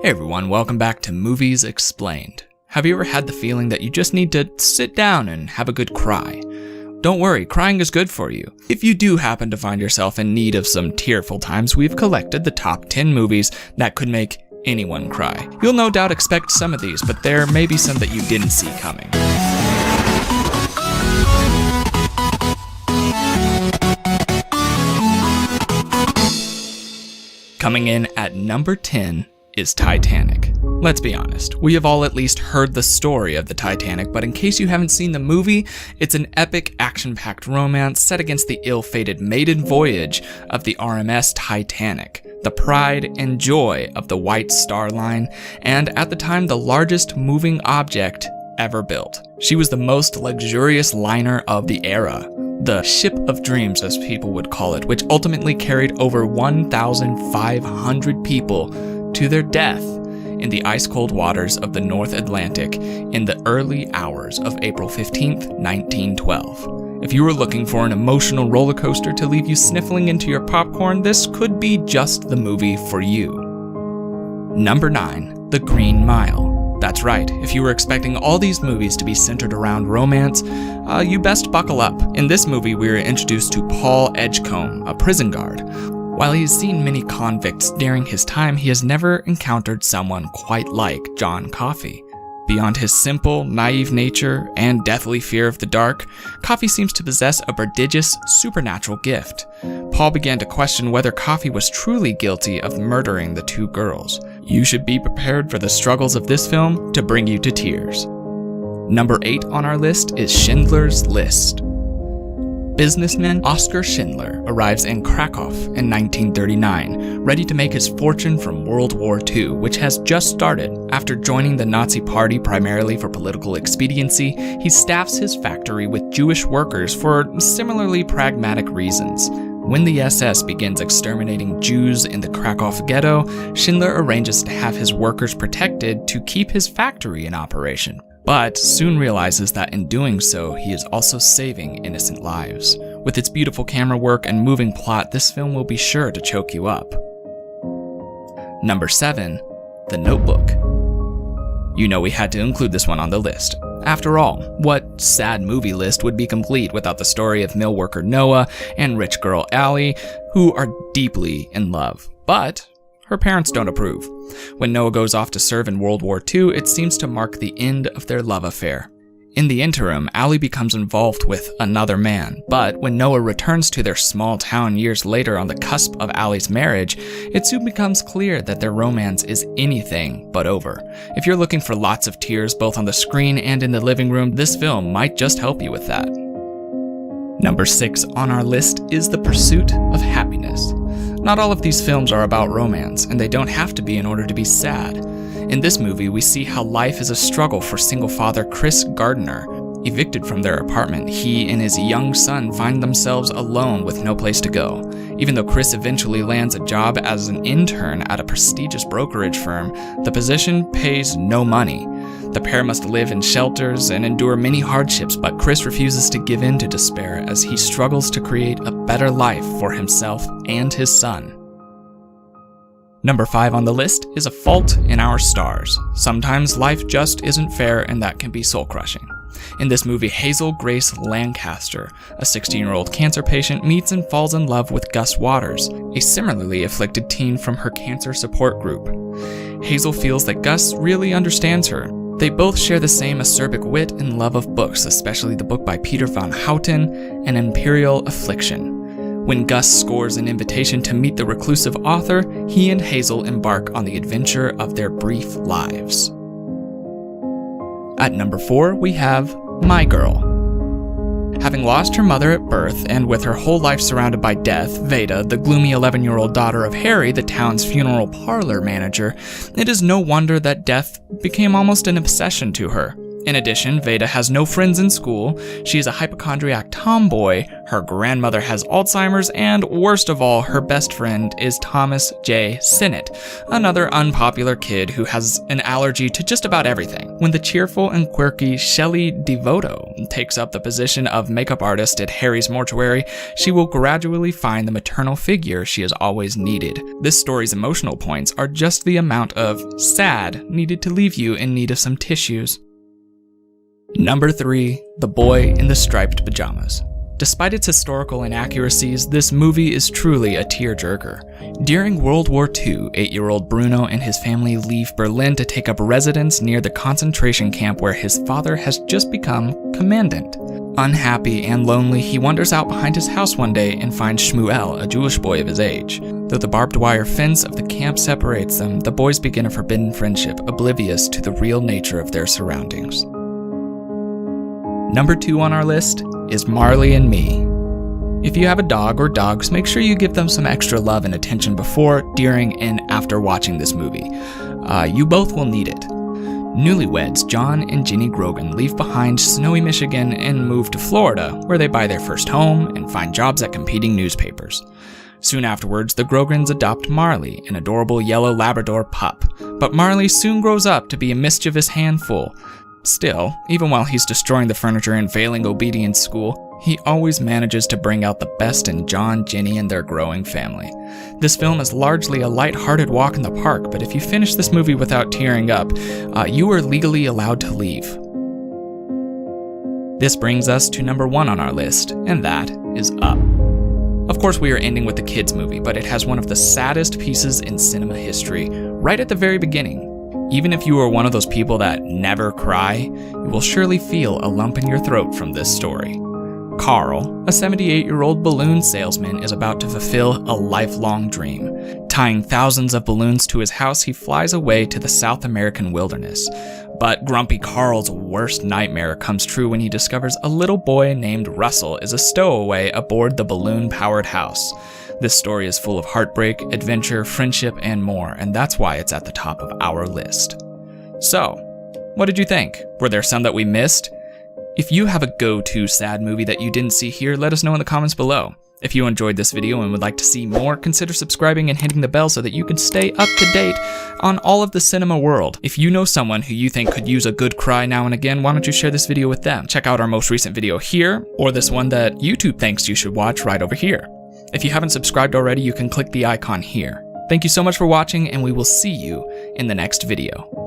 Hey everyone, welcome back to Movies Explained. Have you ever had the feeling that you just need to sit down and have a good cry? Don't worry, crying is good for you. If you do happen to find yourself in need of some tearful times, we've collected the top 10 movies that could make anyone cry. You'll no doubt expect some of these, but there may be some that you didn't see coming. Coming in at number 10 is Titanic. Let's be honest, we have all at least heard the story of the Titanic, but in case you haven't seen the movie, it's an epic action-packed romance set against the ill-fated maiden voyage of the RMS Titanic, the pride and joy of the White Star Line, and at the time the largest moving object ever built. She was the most luxurious liner of the era. The Ship of Dreams, as people would call it, which ultimately carried over 1,500 people to their death in the ice-cold waters of the North Atlantic in the early hours of April 15th, 1912. If you were looking for an emotional roller coaster to leave you sniffling into your popcorn, this could be just the movie for you. Number 9, The Green Mile. That's right, if you were expecting all these movies to be centered around romance, you best buckle up. In this movie, we are introduced to Paul Edgecombe, a prison guard. While he has seen many convicts during his time, he has never encountered someone quite like John Coffey. Beyond his simple, naive nature and deathly fear of the dark, Coffey seems to possess a prodigious, supernatural gift. Paul began to question whether Coffey was truly guilty of murdering the two girls. You should be prepared for the struggles of this film to bring you to tears. Number 8 on our list is Schindler's List. Businessman Oskar Schindler arrives in Krakow in 1939, ready to make his fortune from World War II, which has just started. After joining the Nazi Party primarily for political expediency, he staffs his factory with Jewish workers for similarly pragmatic reasons. When the SS begins exterminating Jews in the Krakow ghetto, Schindler arranges to have his workers protected to keep his factory in operation, but soon realizes that in doing so, he is also saving innocent lives. With its beautiful camera work and moving plot, this film will be sure to choke you up. Number 7, The Notebook. You know we had to include this one on the list. After all, what sad movie list would be complete without the story of mill worker Noah and rich girl Allie, who are deeply in love, but her parents don't approve. When Noah goes off to serve in World War II, it seems to mark the end of their love affair. In the interim, Allie becomes involved with another man, but when Noah returns to their small town years later on the cusp of Allie's marriage, it soon becomes clear that their romance is anything but over. If you're looking for lots of tears both on the screen and in the living room, this film might just help you with that. Number 6 on our list is The Pursuit of Happiness. Not all of these films are about romance, and they don't have to be in order to be sad. In this movie, we see how life is a struggle for single father Chris Gardner. Evicted from their apartment, he and his young son find themselves alone with no place to go. Even though Chris eventually lands a job as an intern at a prestigious brokerage firm, the position pays no money. The pair must live in shelters and endure many hardships, but Chris refuses to give in to despair as he struggles to create a better life for himself and his son. Number 5 on the list is A Fault in Our Stars. Sometimes life just isn't fair, and that can be soul-crushing. In this movie, Hazel Grace Lancaster, a 16-year-old cancer patient, meets and falls in love with Gus Waters, a similarly afflicted teen from her cancer support group. Hazel feels that Gus really understands her. They both share the same acerbic wit and love of books, especially the book by Peter van Houten, An Imperial Affliction. When Gus scores an invitation to meet the reclusive author, he and Hazel embark on the adventure of their brief lives. At number 4, we have My Girl. Having lost her mother at birth, and with her whole life surrounded by death, Veda, the gloomy 11-year-old daughter of Harry, the town's funeral parlor manager, it is no wonder that death became almost an obsession to her. In addition, Veda has no friends in school, she is a hypochondriac tomboy, her grandmother has Alzheimer's, and worst of all, her best friend is Thomas J. Sinnott, another unpopular kid who has an allergy to just about everything. When the cheerful and quirky Shelley Devoto takes up the position of makeup artist at Harry's mortuary, she will gradually find the maternal figure she has always needed. This story's emotional points are just the amount of sad needed to leave you in need of some tissues. Number 3, The Boy in the Striped Pajamas. Despite its historical inaccuracies, this movie is truly a tearjerker. During World War II, 8-year-old Bruno and his family leave Berlin to take up residence near the concentration camp where his father has just become commandant. Unhappy and lonely, he wanders out behind his house one day and finds Shmuel, a Jewish boy of his age. Though the barbed wire fence of the camp separates them, the boys begin a forbidden friendship, oblivious to the real nature of their surroundings. Number 2 on our list is Marley Me. If you have a dog or dogs, make sure you give them some extra love and attention before, during, and after watching this movie. You both will need it. Newlyweds John and Ginny Grogan leave behind snowy Michigan and move to Florida, where they buy their first home and find jobs at competing newspapers. Soon afterwards, the Grogans adopt Marley, an adorable yellow Labrador pup, but Marley soon grows up to be a mischievous handful. Still, even while he's destroying the furniture and failing obedience school, he always manages to bring out the best in John, Ginny, and their growing family. This film is largely a light-hearted walk in the park, but if you finish this movie without tearing up, you are legally allowed to leave. This brings us to number 1 on our list, and that is Up. Of course, we are ending with the kids movie, but it has one of the saddest pieces in cinema history, right at the very beginning. Even if you are one of those people that never cry, you will surely feel a lump in your throat from this story. Carl, a 78-year-old balloon salesman, is about to fulfill a lifelong dream. Tying thousands of balloons to his house, he flies away to the South American wilderness. But Grumpy Carl's worst nightmare comes true when he discovers a little boy named Russell is a stowaway aboard the balloon-powered house. This story is full of heartbreak, adventure, friendship, and more, and that's why it's at the top of our list. So, what did you think? Were there some that we missed? If you have a go-to sad movie that you didn't see here, let us know in the comments below. If you enjoyed this video and would like to see more, consider subscribing and hitting the bell so that you can stay up to date on all of the cinema world. If you know someone who you think could use a good cry now and again, why don't you share this video with them? Check out our most recent video here, or this one that YouTube thinks you should watch right over here. If you haven't subscribed already, you can click the icon here. Thank you so much for watching, and we will see you in the next video.